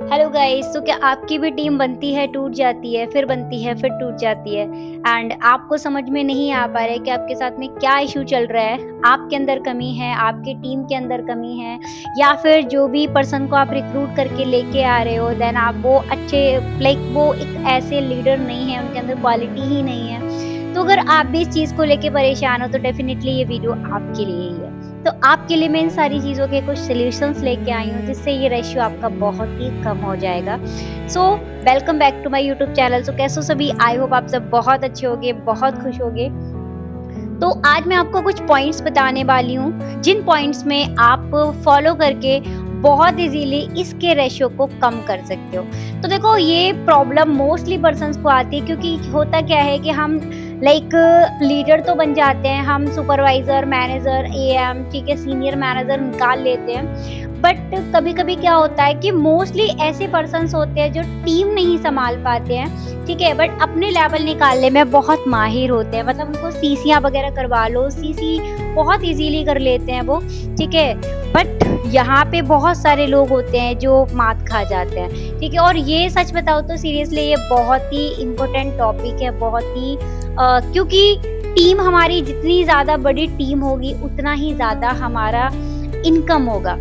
Hello guys. तो क्या आपकी भी टीम बनती है, टूट जाती है, फिर बनती है, फिर टूट जाती है एंड आपको समझ में नहीं आ पा रहा है कि आपके साथ में क्या इशू चल रहा है? आपके अंदर कमी है, आपकी टीम के अंदर कमी है, या फिर जो भी पर्सन को आप रिक्रूट करके लेके आ रहे हो देन आप वो अच्छे वो एक ऐसे लीडर नहीं है, उनके अंदर क्वालिटी ही नहीं है। तो अगर आप भी इस चीज़ को लेके परेशान हो तो डेफिनेटली ये वीडियो आपके लिए ही है। तो आपके लिए मैं इन सारी चीज़ों के कुछ सॉल्यूशंस लेके आई हूँ जिससे ये रेशियो आपका बहुत ही कम हो जाएगा। So welcome back to my YouTube channel. So कैसे हो सभी? आई होप आप सब बहुत अच्छे होंगे, बहुत खुश होंगे। तो आज मैं आपको कुछ पॉइंट्स बताने वाली हूँ जिन पॉइंट्स में आप फॉलो करके बहुत इजीली इसके रेशियो को कम कर सकते हो। तो देखो, ये प्रॉब्लम मोस्टली पर्सन्स को आती है क्योंकि होता क्या है कि हम लीडर तो बन जाते हैं, हम सुपरवाइजर, मैनेजर, एएम, ठीक है, सीनियर मैनेजर निकाल लेते हैं। बट कभी कभी क्या होता है कि मोस्टली ऐसे पर्सन्स होते हैं जो टीम नहीं संभाल पाते हैं, ठीक है, बट अपने लेवल निकालने में बहुत माहिर होते हैं। मतलब उनको सीसियाँ वगैरह करवा लो, सीसी बहुत इजीली कर लेते हैं वो, ठीक है। बट यहाँ पे बहुत सारे लोग होते हैं जो मात खा जाते हैं, ठीक है। और ये सच बताओ तो सीरियसली ये बहुत ही इम्पोर्टेंट टॉपिक है, बहुत ही क्योंकि टीम हमारी जितनी ज़्यादा बड़ी टीम होगी उतना ही ज़्यादा हमारा इनकम होगा,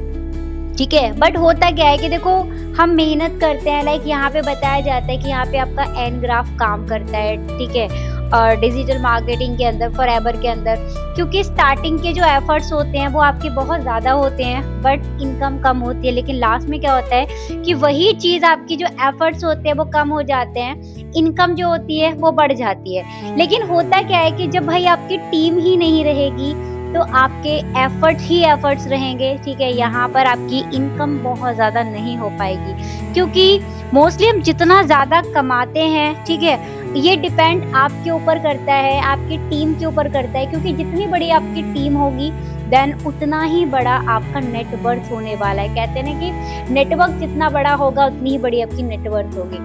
ठीक है। बट होता क्या है कि देखो, हम मेहनत करते हैं, यहाँ पे बताया जाता है कि यहाँ पे आपका एन ग्राफ काम करता है, ठीक है, और डिजिटल मार्केटिंग के अंदर, फॉरएवर के अंदर, क्योंकि स्टार्टिंग के जो एफर्ट्स होते हैं वो आपके बहुत ज़्यादा होते हैं बट इनकम कम होती है। लेकिन लास्ट में क्या होता है कि वही चीज़, आपकी जो एफर्ट्स होते हैं वो कम हो जाते हैं, इनकम जो होती है वो बढ़ जाती है। लेकिन होता क्या है कि जब भाई आपकी टीम ही नहीं रहेगी तो आपके एफर्ट ही एफर्ट्स रहेंगे, ठीक है, यहाँ पर आपकी इनकम बहुत ज़्यादा नहीं हो पाएगी। क्योंकि मोस्टली हम जितना ज़्यादा कमाते हैं, ठीक है, ये डिपेंड आपके ऊपर करता है, आपकी टीम के ऊपर करता है। क्योंकि जितनी बड़ी आपकी टीम होगी देन उतना ही बड़ा आपका नेटवर्थ होने वाला है। कहते हैं ना कि नेटवर्क जितना बड़ा होगा उतनी ही बड़ी आपकी नेटवर्थ होगी।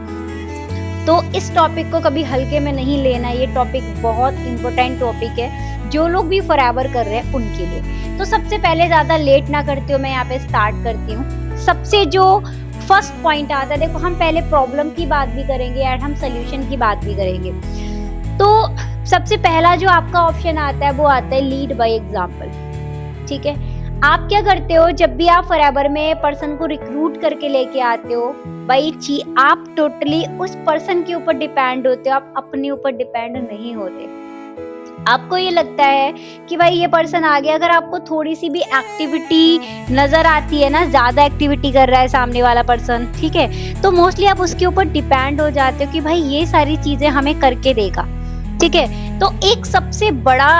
तो इस टॉपिक को कभी हल्के में नहीं लेना, ये टॉपिक बहुत इम्पोर्टेंट टॉपिक है जो लोग भी फॉरएवर कर रहे हैं उनके लिए। तो सबसे पहले ज़्यादा लेट ना करते हो, मैं यहाँ पे स्टार्ट करती हूँ। सबसे जो फर्स्ट पॉइंट आता है, देखो, हम पहले प्रॉब्लम की बात भी करेंगे एंड हम सोल्यूशन की बात भी करेंगे। तो सबसे पहला जो आपका ऑप्शन आता है वो आता है लीड बाय एग्जाम्पल, ठीक है। आप क्या करते हो जब भी आप फॉरएवर में पर्सन को रिक्रूट करके लेके आते हो, भाई आप टोटली उस पर्सन के ऊपर डिपेंड होते हो, आप अपने ऊपर डिपेंड नहीं होते। आपको ये लगता है कि भाई ये पर्सन आ गया, अगर आपको थोड़ी सी भी एक्टिविटी नजर आती है ना, ज्यादा एक्टिविटी कर रहा है सामने वाला पर्सन, ठीक है, तो मोस्टली आप उसके ऊपर डिपेंड हो जाते हो कि भाई ये सारी चीजें हमें करके देगा, ठीक है। तो एक सबसे बड़ा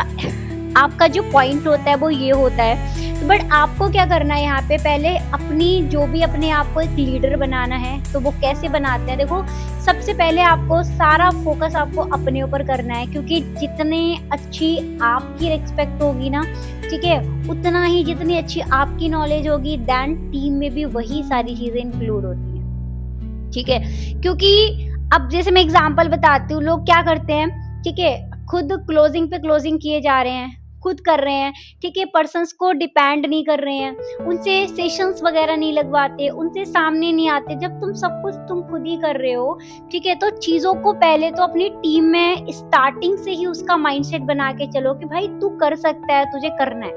आपका जो पॉइंट होता है वो ये होता है। बट आपको क्या करना है यहाँ पे, पहले अपनी जो भी अपने आप को एक लीडर बनाना है तो वो कैसे बनाते हैं। देखो, सबसे पहले आपको सारा फोकस आपको अपने ऊपर करना है, क्योंकि जितने अच्छी आपकी रिस्पेक्ट होगी ना, ठीक है, उतना ही जितनी अच्छी आपकी नॉलेज होगी देन टीम में भी वही सारी चीजें इंक्लूड होती हैं, ठीक है। क्योंकि अब जैसे मैं एग्जांपल बताती हूँ, लोग क्या करते हैं, ठीक है, खुद क्लोजिंग पे क्लोजिंग किए जा रहे हैं, खुद कर रहे हैं, ठीक है, पर्सन्स को डिपेंड नहीं कर रहे हैं, उनसे सेशंस वगैरह नहीं लगवाते, उनसे सामने नहीं आते। जब तुम सब कुछ तुम खुद ही कर रहे हो, ठीक है, तो चीजों को पहले तो अपनी टीम में स्टार्टिंग से ही उसका माइंडसेट बना के चलो कि भाई तू कर सकता है, तुझे करना है,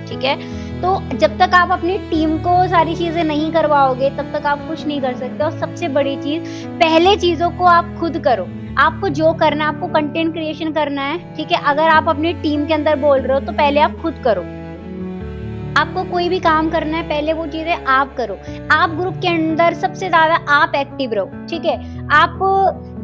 ठीक है। तो जब तक आप अपनी टीम को सारी चीजें नहीं करवाओगे तब तक आप कुछ नहीं कर सकते। और सबसे बड़ी चीज, पहले चीजों को आप खुद करो। आपको जो करना है, आपको कंटेंट क्रिएशन करना है, ठीक है, अगर आप अपनी टीम के अंदर बोल रहे हो तो पहले आप खुद करो। आपको कोई भी काम करना है, पहले वो चीजें आप करो। आप ग्रुप के अंदर सबसे ज्यादा आप एक्टिव रहो, ठीक है। आप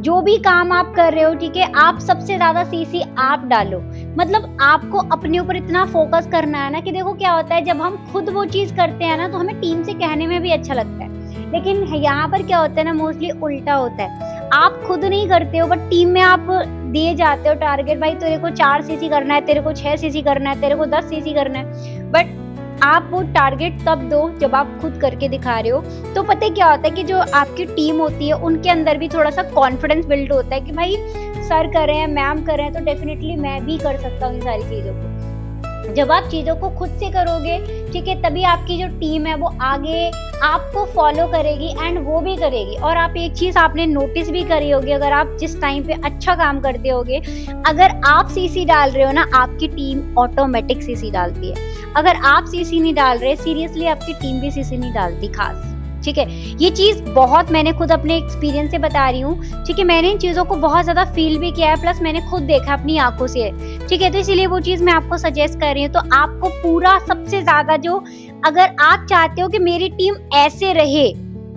जो भी काम आप कर रहे हो, ठीक है, आप सबसे ज्यादा सीसी आप डालो। मतलब आपको अपने ऊपर इतना फोकस करना है ना कि देखो क्या होता है, जब हम खुद वो चीज करते हैं ना तो हमें टीम से कहने में भी अच्छा लगता है। लेकिन यहाँ पर क्या होता है ना, मोस्टली उल्टा होता है। आप खुद नहीं करते हो बट टीम में आप दिए जाते हो टारगेट, भाई तेरे को 4 सीसी करना है, तेरे को 6 सीसी करना है, तेरे को 10 सीसी करना है। बट आप वो टारगेट तब दो जब आप खुद करके दिखा रहे हो। तो पता है क्या होता है कि जो आपकी टीम होती है उनके अंदर भी थोड़ा सा कॉन्फिडेंस बिल्ड होता है कि भाई सर कर रहे हैं, मैम कर रहे हैं, तो डेफिनेटली मैं भी कर सकता हूँ इन सारी चीजों को। जब आप चीज़ों को खुद से करोगे, ठीक है, तभी आपकी जो टीम है वो आगे आपको फॉलो करेगी एंड वो भी करेगी। और आप एक चीज़ आपने नोटिस भी करी होगी, अगर आप जिस टाइम पे अच्छा काम करते होगे, अगर आप सीसी डाल रहे हो ना, आपकी टीम ऑटोमेटिक सीसी डालती है। अगर आप सीसी नहीं डाल रहे, सीरियसली आपकी टीम भी सीसी नहीं डालती खास, ठीक है। ये चीज़ बहुत मैंने खुद अपने एक्सपीरियंस से बता रही हूँ, ठीक है। मैंने इन चीज़ों को बहुत ज़्यादा फील भी किया है, प्लस मैंने खुद देखा अपनी आंखों से, ठीक है। तो इसीलिए वो चीज़ मैं आपको सजेस्ट कर रही हूँ। तो आपको पूरा सबसे ज़्यादा जो, अगर आप चाहते हो कि मेरी टीम ऐसे रहे,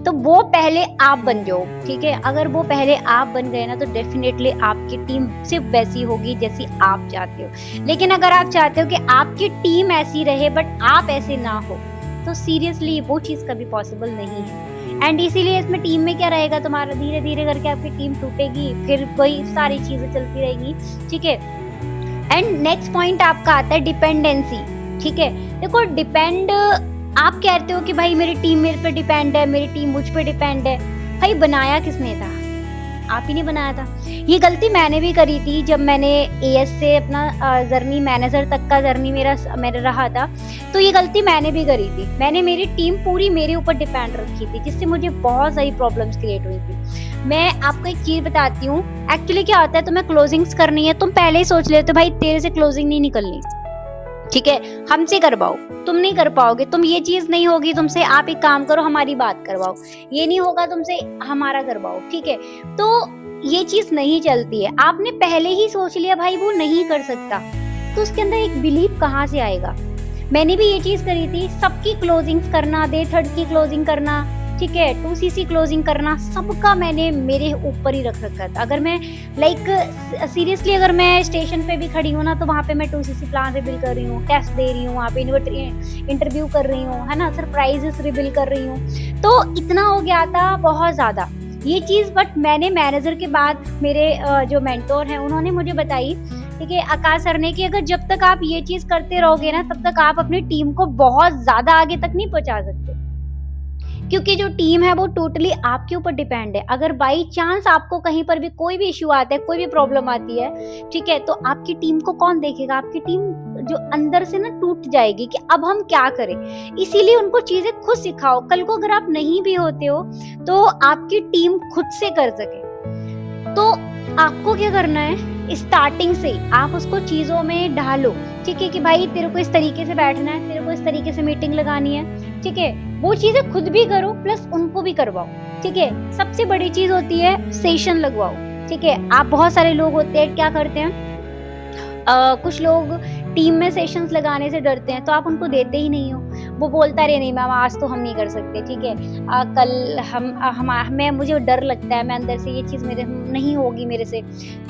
तो वो पहले आप बन जाओ, ठीक है। अगर वो पहले आप बन गए ना, तो डेफिनेटली आपकी टीम सिर्फ वैसी होगी जैसी आप चाहते हो। लेकिन अगर आप चाहते हो कि आपकी टीम ऐसी रहे बट आप ऐसे ना हो, तो सीरियसली वो चीज़ कभी पॉसिबल नहीं है। एंड इसीलिए इसमें टीम में क्या रहेगा, तुम्हारा धीरे धीरे करके आपकी टीम टूटेगी, फिर वही सारी चीज़ें चलती रहेंगी, ठीक है। एंड नेक्स्ट पॉइंट आपका आता है डिपेंडेंसी, ठीक है। देखो, डिपेंड आप कहते हो कि भाई मेरी टीम मेरे पे डिपेंड है, मेरी टीम मुझ पे डिपेंड है। भाई बनाया किसने था? आप ही ने बनाया था। ये गलती मैंने भी करी थी जब मैंने एएस से अपना जर्नी मैनेजर तक का जर्नी मेरा रहा था, तो ये गलती मैंने भी करी थी। मैंने मेरी टीम पूरी मेरे ऊपर डिपेंड रखी थी, जिससे मुझे बहुत सारी प्रॉब्लम्स क्रिएट हुई थी। मैं आपको एक चीज बताती हूँ, एक्चुअली क्या होता है, तुम्हें क्लोजिंग्स करनी है, तुम पहले ही सोच लेते हो भाई तेरे से क्लोजिंग नहीं निकलनी, ठीक है, हमसे करवाओ। तुम नहीं कर पाओगे, तुम ये चीज नहीं होगी तुमसे, आप एक काम करो हमारी बात करवाओ। ये नहीं होगा तुमसे, हमारा करवाओ, ठीक है। तो ये चीज नहीं चलती है। आपने पहले ही सोच लिया भाई वो नहीं कर सकता, तो उसके अंदर एक बिलीव कहाँ से आएगा। मैंने भी ये चीज करी थी, सबकी क्लोजिंग्स करना, डे थर्ड की क्लोजिंग करना, ठीक है, 2cc क्लोजिंग करना, सबका मैंने मेरे ऊपर ही रख रखा था। अगर मैं सीरियसली अगर मैं स्टेशन पे भी खड़ी हूँ ना, तो वहाँ पे मैं 2cc प्लान रिवील कर रही हूँ, टेस्ट दे रही हूँ, वहाँ पे इंटरव्यू कर रही हूँ, है ना, सरप्राइजेस रिवील कर रही हूँ। तो इतना हो गया था बहुत ज्यादा ये चीज। बट मैंने मैनेजर के बाद मेरे जो मेंटोर हैं उन्होंने मुझे बताई, ठीक है, आकाश सर ने, कि अगर जब तक आप ये चीज करते रहोगे ना, तब तक आप अपनी टीम को बहुत ज्यादा आगे तक नहीं पहुंचा सकते, क्योंकि जो टीम है वो टोटली आपके ऊपर डिपेंड है। अगर बाई चांस आपको कहीं पर भी कोई भी इश्यू आता है, कोई भी प्रॉब्लम आती है, ठीक है, तो आपकी टीम को कौन देखेगा? आपकी टीम जो अंदर से ना टूट जाएगी कि अब हम क्या करें। इसीलिए उनको चीजें खुद सिखाओ, कल को अगर आप नहीं भी होते हो तो आपकी टीम खुद से कर सके। तो आपको क्या करना है, स्टार्टिंग से आप उसको चीजों में ढालो, ठीक है, कि भाई तेरे को इस तरीके से बैठना है, तेरे को इस तरीके से मीटिंग लगानी है, ठीक है। वो चीजें खुद भी करो प्लस उनको भी करवाओ, ठीक है। सबसे बड़ी चीज होती है सेशन लगवाओ, ठीक है। आप बहुत सारे लोग होते हैं क्या करते हैं, कुछ लोग टीम में सेशंस लगाने से डरते हैं, तो आप उनको देते ही नहीं हो। वो बोलता रहे नहीं मैम आज तो हम नहीं कर सकते, ठीक है, कल मैं मुझे डर लगता है, मैं अंदर से ये चीज़ मेरे नहीं होगी मेरे से।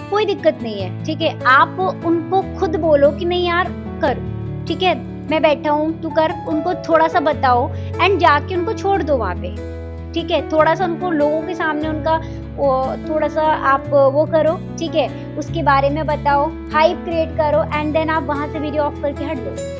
कोई दिक्कत नहीं है, ठीक है। आप उनको खुद बोलो कि नहीं यार कर, ठीक है, मैं बैठा हूँ तू कर, उनको थोड़ा सा बताओ एंड जाके उनको छोड़ दो वहाँ पे, ठीक है। थोड़ा सा उनको लोगों के सामने उनका थोड़ा सा आप वो करो, ठीक है, उसके बारे में बताओ, हाइप क्रिएट करो एंड देन आप वहां से वीडियो ऑफ करके हट दो।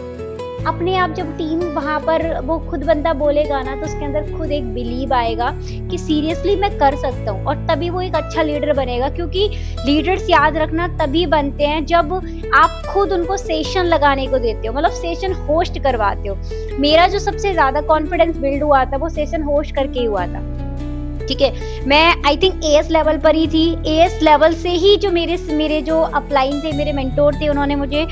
अपने आप जब टीम वहां पर वो खुद बंदा बोलेगा ना, तो उसके अंदर खुद एक बिलीव आएगा कि सीरियसली मैं कर सकता हूँ, और तभी वो एक अच्छा लीडर बनेगा। क्योंकि लीडर्स याद रखना तभी बनते हैं जब आप खुद उनको सेशन लगाने को देते हो, मतलब सेशन होस्ट करवाते हो। मेरा जो सबसे ज्यादा कॉन्फिडेंस बिल्ड हुआ था वो सेशन होस्ट करके ही हुआ था, ठीक है। मैं आई थिंक एएस लेवल पर ही थी। एएस लेवल से ही जो मेरे जो अपलाइन थे, मेरे मेंटोर थे, उन्होंने मुझे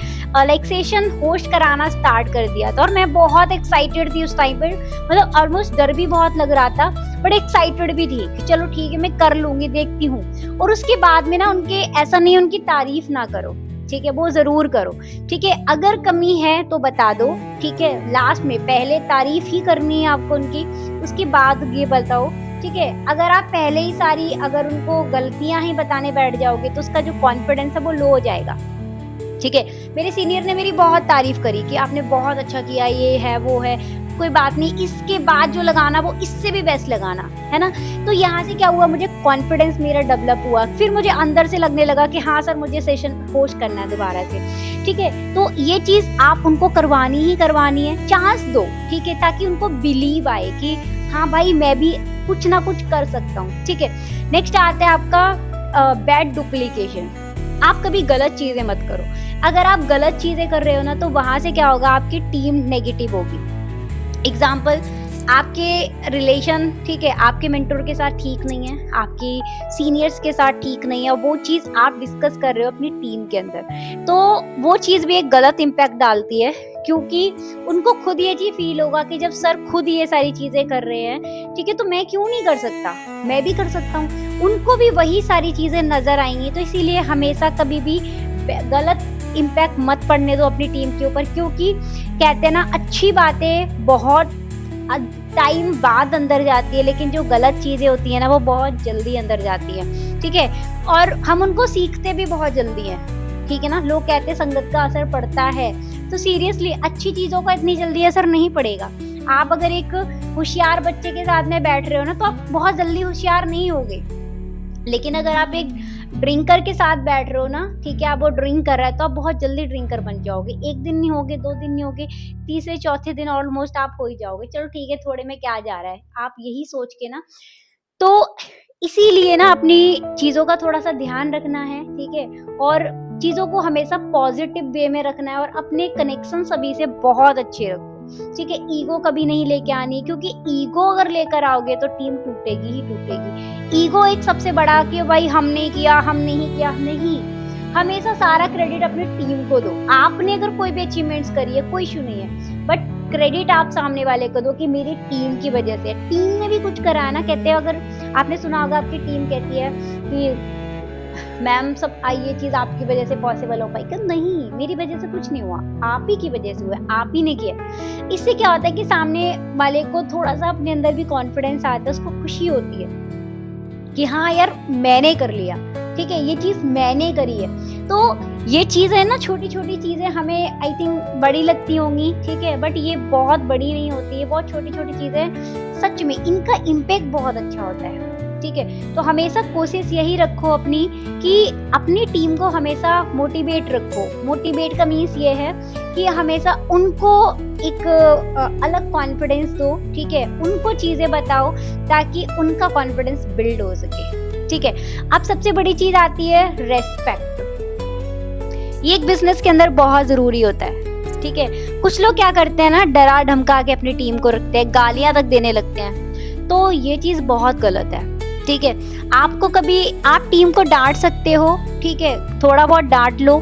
सेशन होस्ट कराना स्टार्ट कर दिया था। और मैं बहुत एक्साइटेड थी उस टाइम पर, मतलब ऑलमोस्ट डर भी बहुत लग रहा था, बट एक्साइटेड भी थी कि चलो ठीक है मैं कर लूंगी, देखती हूँ। और उसके बाद में ना उनके ऐसा नहीं उनकी तारीफ ना करो, ठीक है, वो जरूर करो, ठीक है। अगर कमी है तो बता दो, ठीक है, लास्ट में पहले तारीफ ही करनी है आपको उनकी, उसके बाद ये बताओ, ठीक है। अगर आप पहले ही सारी अगर उनको गलतियां ही बताने बैठ जाओगे तो उसका जो कॉन्फिडेंस है वो लो हो जाएगा, ठीक है। मेरे सीनियर ने मेरी बहुत तारीफ करी कि आपने बहुत अच्छा किया, ये है वो है, कोई बात नहीं, इसके बाद जो लगाना वो इससे भी बेस्ट लगाना, है ना। तो यहाँ से क्या हुआ, मुझे कॉन्फिडेंस मेरा डेवलप हुआ, फिर मुझे अंदर से लगने लगा कि हाँ सर मुझे सेशन होस्ट करना है दोबारा से, ठीक है। तो ये चीज आप उनको करवानी ही करवानी है, चांस दो, ठीक है, ताकि उनको बिलीव आए कि हाँ भाई मैं भी कुछ ना कुछ कर सकता हूँ, ठीक है। नेक्स्ट आता है आपका बैड डुप्लीकेशन। आप कभी गलत चीजें मत करो। अगर आप गलत चीज़ें कर रहे हो ना, तो वहाँ से क्या होगा, आपकी टीम नेगेटिव होगी। एग्ज़ाम्पल, आपके रिलेशन, ठीक है, आपके मेंटर के साथ ठीक नहीं है, आपकी सीनियर्स के साथ ठीक नहीं है, और वो चीज़ आप डिस्कस कर रहे हो अपनी टीम के अंदर, तो वो चीज़ भी एक गलत इम्पैक्ट डालती है, क्योंकि उनको खुद ये चीज़ फील होगा कि जब सर खुद ये सारी चीज़ें कर रहे हैं, ठीक है, तो मैं क्यों नहीं कर सकता, मैं भी कर सकता हूँ। उनको भी वही सारी चीज़ें नज़र आएंगी। तो इसीलिए हमेशा कभी भी गलत इम्पैक्ट मत पड़ने दो अपनी टीम के ऊपर, क्योंकि कहते हैं ना, अच्छी बातें बहुत टाइम बाद अंदर जाती है, लेकिन जो गलत चीजें होती है ना, वो बहुत जल्दी अंदर जाती है, ठीक है, और हम उनको सीखते भी बहुत जल्दी है, ठीक है ना। लोग कहते हैं संगत का असर पड़ता है, तो सीरियसली अच्छी चीजों का इतनी जल्दी असर नहीं पड़ेगा। आप अगर एक होशियार बच्चे के साथ में बैठ रहे हो ना, तो आप बहुत जल्दी होशियार नहीं होगे, लेकिन अगर आप एक ड्रिंकर के साथ बैठ रहे हो ना, ठीक है, आप वो ड्रिंक कर रहा है, तो आप बहुत जल्दी ड्रिंकर बन जाओगे। 1 दिन नहीं होगे, 2 दिन नहीं होगे, तीसरे चौथे दिन ऑलमोस्ट आप हो ही जाओगे। चलो ठीक है, थोड़े में क्या जा रहा है, आप यही सोच के ना, तो इसीलिए ना अपनी चीज़ों का थोड़ा-सा ध्यान रखना है, ठीक है? और चीज़ों को हमेशा पॉजिटिव वे में रखना है, और अपने कनेक्शन सभी से बहुत अच्छे रखो, ठीक है? ईगो कभी नहीं लेके आनी, क्योंकि ईगो अगर लेकर आओगे तो टीम टूटेगी ही टूटेगी। ईगो एक सबसे बड़ा कि भाई हमने किया, हम नहीं किया, नहीं। हमेशा सारा क्रेडिट अपनी टीम को दो। आपने अगर कोई भी अचीवमेंट्स करी है, कोई इश्यू नहीं है, बट क्रेडिट आप सामने वाले को दो कि मेरी टीम की वजह से, टीम ने भी कुछ करा है ना। कहते हैं, अगर आपने सुना होगा, आपकी टीम कहती है कि मैम सब ये चीज आपकी वजह से पॉसिबल हो पाई, कि नहीं, मेरी वजह से कुछ नहीं हुआ, आप ही की वजह से हुआ, आप ही ने किया। इससे क्या होता है कि सामने वाले को थोड़ा सा अपने अंदर भी कॉन्फिडेंस आता है, उसको खुशी होती है कि हाँ यार मैंने कर लिया, ठीक है, ये चीज मैंने करी है। तो ये चीज है ना, छोटी छोटी चीजें हमें आई थिंक बड़ी लगती होंगी, ठीक है, बट ये बहुत बड़ी नहीं होती है, बहुत छोटी छोटी चीजें सच में इनका इम्पैक्ट बहुत अच्छा होता है, ठीक है। तो हमेशा कोशिश यही रखो अपनी, कि अपनी टीम को हमेशा मोटिवेट रखो। मोटिवेट का मीन्स ये है कि हमेशा उनको एक अलग कॉन्फिडेंस दो, ठीक है, उनको चीजें बताओ ताकि उनका कॉन्फिडेंस बिल्ड हो सके, ठीक है। अब सबसे बड़ी चीज आती है रेस्पेक्ट। ये एक बिजनेस के अंदर बहुत जरूरी होता है, ठीक है। कुछ लोग क्या करते हैं ना, डरा धमका के अपनी टीम को रखते हैं, गालियां तक देने लगते हैं, तो ये चीज बहुत गलत है, ठीक है। आपको कभी आप टीम को डांट सकते हो, ठीक है, थोड़ा बहुत डांट लो,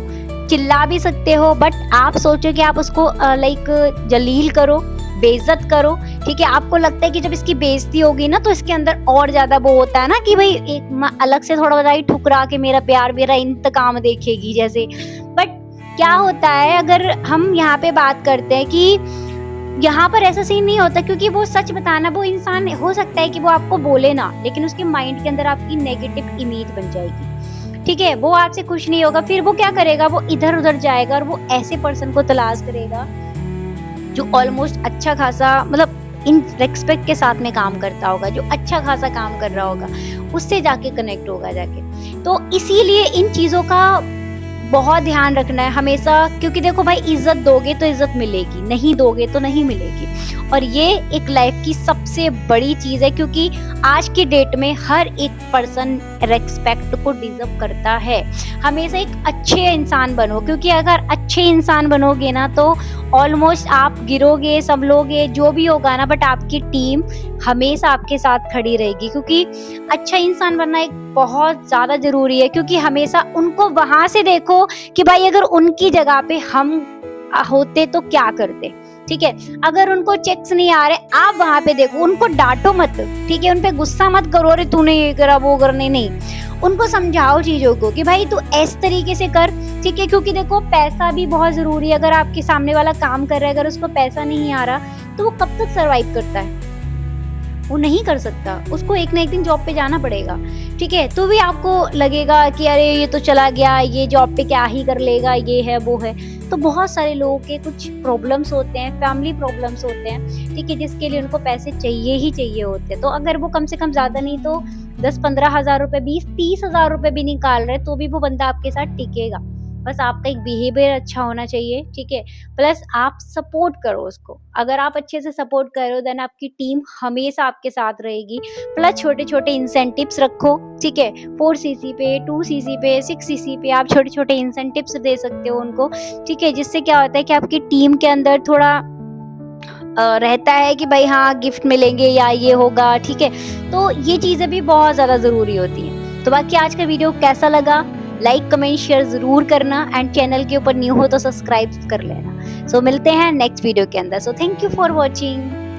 चिल्ला भी सकते हो, बट आप सोचो कि आप उसको लाइक जलील करो, बेइज्जत करो, ठीक है। आपको लगता है कि जब इसकी बेइज्जती होगी ना, तो इसके अंदर और ज्यादा वो होता है ना कि भाई एक अलग से थोड़ा बताई ठुकरा के मेरा प्यार, मेरा इंतकाम देखेगी जैसे। बट क्या होता है, अगर हम यहाँ पे बात करते हैं कि यहाँ पर ऐसा सीन नहीं होता, क्योंकि वो सच बताना, वो इंसान हो सकता है कि वो आपको बोले ना, लेकिन उसके माइंड के अंदर आपकी नेगेटिव इमेज बन जाएगी, ठीक है। वो आपसे खुश नहीं होगा, फिर वो क्या करेगा, वो इधर उधर जाएगा और वो ऐसे पर्सन को तलाश करेगा जो ऑलमोस्ट अच्छा खासा, मतलब इन रेस्पेक्ट के साथ में काम करता होगा, जो अच्छा खासा काम कर रहा होगा, उससे जाके कनेक्ट होगा जाके। तो इसीलिए इन चीजों का बहुत ध्यान रखना है हमेशा, क्योंकि देखो भाई, इज्जत दोगे तो इज्जत मिलेगी, नहीं दोगे तो नहीं मिलेगी, और ये एक लाइफ की सबसे बड़ी चीज है, क्योंकि आज की डेट में हर एक पर्सन रेस्पेक्ट को डिजर्व करता है। हमेशा एक अच्छे इंसान बनो, क्योंकि अगर अच्छे इंसान बनोगे ना, तो ऑलमोस्ट आप गिरोगे, सब लोग जो भी होगा ना, बट आपकी टीम हमेशा आपके साथ खड़ी रहेगी, क्योंकि अच्छा इंसान बनना एक बहुत ज्यादा जरूरी है। क्योंकि हमेशा उनको वहां से देखो कि भाई अगर उनकी जगह पे हम होते तो क्या करते, ठीक है। अगर उनको चेक्स नहीं आ रहे, आप वहां पे देखो, उनको डांटो मत, ठीक है, उनपे गुस्सा मत करो, अरे तूने ये करा वो करने, नहीं, उनको समझाओ चीजों को कि भाई तू इस तरीके से कर, ठीक है। क्योंकि देखो, पैसा भी बहुत जरूरी है। अगर आपके सामने वाला काम कर रहा है, अगर उसको पैसा नहीं आ रहा, तो वो कब तक सरवाइव करता है, वो नहीं कर सकता, उसको एक ना एक दिन जॉब पे जाना पड़ेगा, ठीक है। तो भी आपको लगेगा कि अरे ये तो चला गया, ये जॉब पे क्या ही कर लेगा, ये है वो है। तो बहुत सारे लोगों के कुछ प्रॉब्लम्स होते हैं, फैमिली प्रॉब्लम्स होते हैं, ठीक है, जिसके लिए उनको पैसे चाहिए ही चाहिए होते हैं। तो अगर वो कम से कम ज्यादा नहीं तो 10-15 हज़ार रुपए, 20-30 हज़ार रुपए भी निकाल रहे, तो भी वो बंदा आपके साथ टिकेगा, बस आपका एक बिहेवियर अच्छा होना चाहिए, ठीक है? प्लस आप सपोर्ट करो उसको। अगर आप अच्छे से सपोर्ट करो देन आपकी टीम हमेशा आपके साथ रहेगी। प्लस छोटे-छोटे इंसेंटिव्स रखो, ठीक है? 4 सीसी पे, 2 सीसी पे, 6 सीसी पे आप छोटे-छोटे इंसेंटिव्स दे सकते हो उनको, ठीक है? जिससे क्या होता है कि आपकी टीम के अंदर थोड़ा रहता है कि भाई हाँ, गिफ्ट मिलेंगे या ये होगा, ठीक है? तो ये चीज़ें भी बहुत ज़्यादा ज़रूरी होती हैं। तो बाकी आज का वीडियो कैसा लगा? लाइक, कमेंट, शेयर ज़रूर करना एंड चैनल के ऊपर न्यू हो तो सब्सक्राइब कर लेना। सो मिलते हैं नेक्स्ट वीडियो के अंदर। So thank you for watching.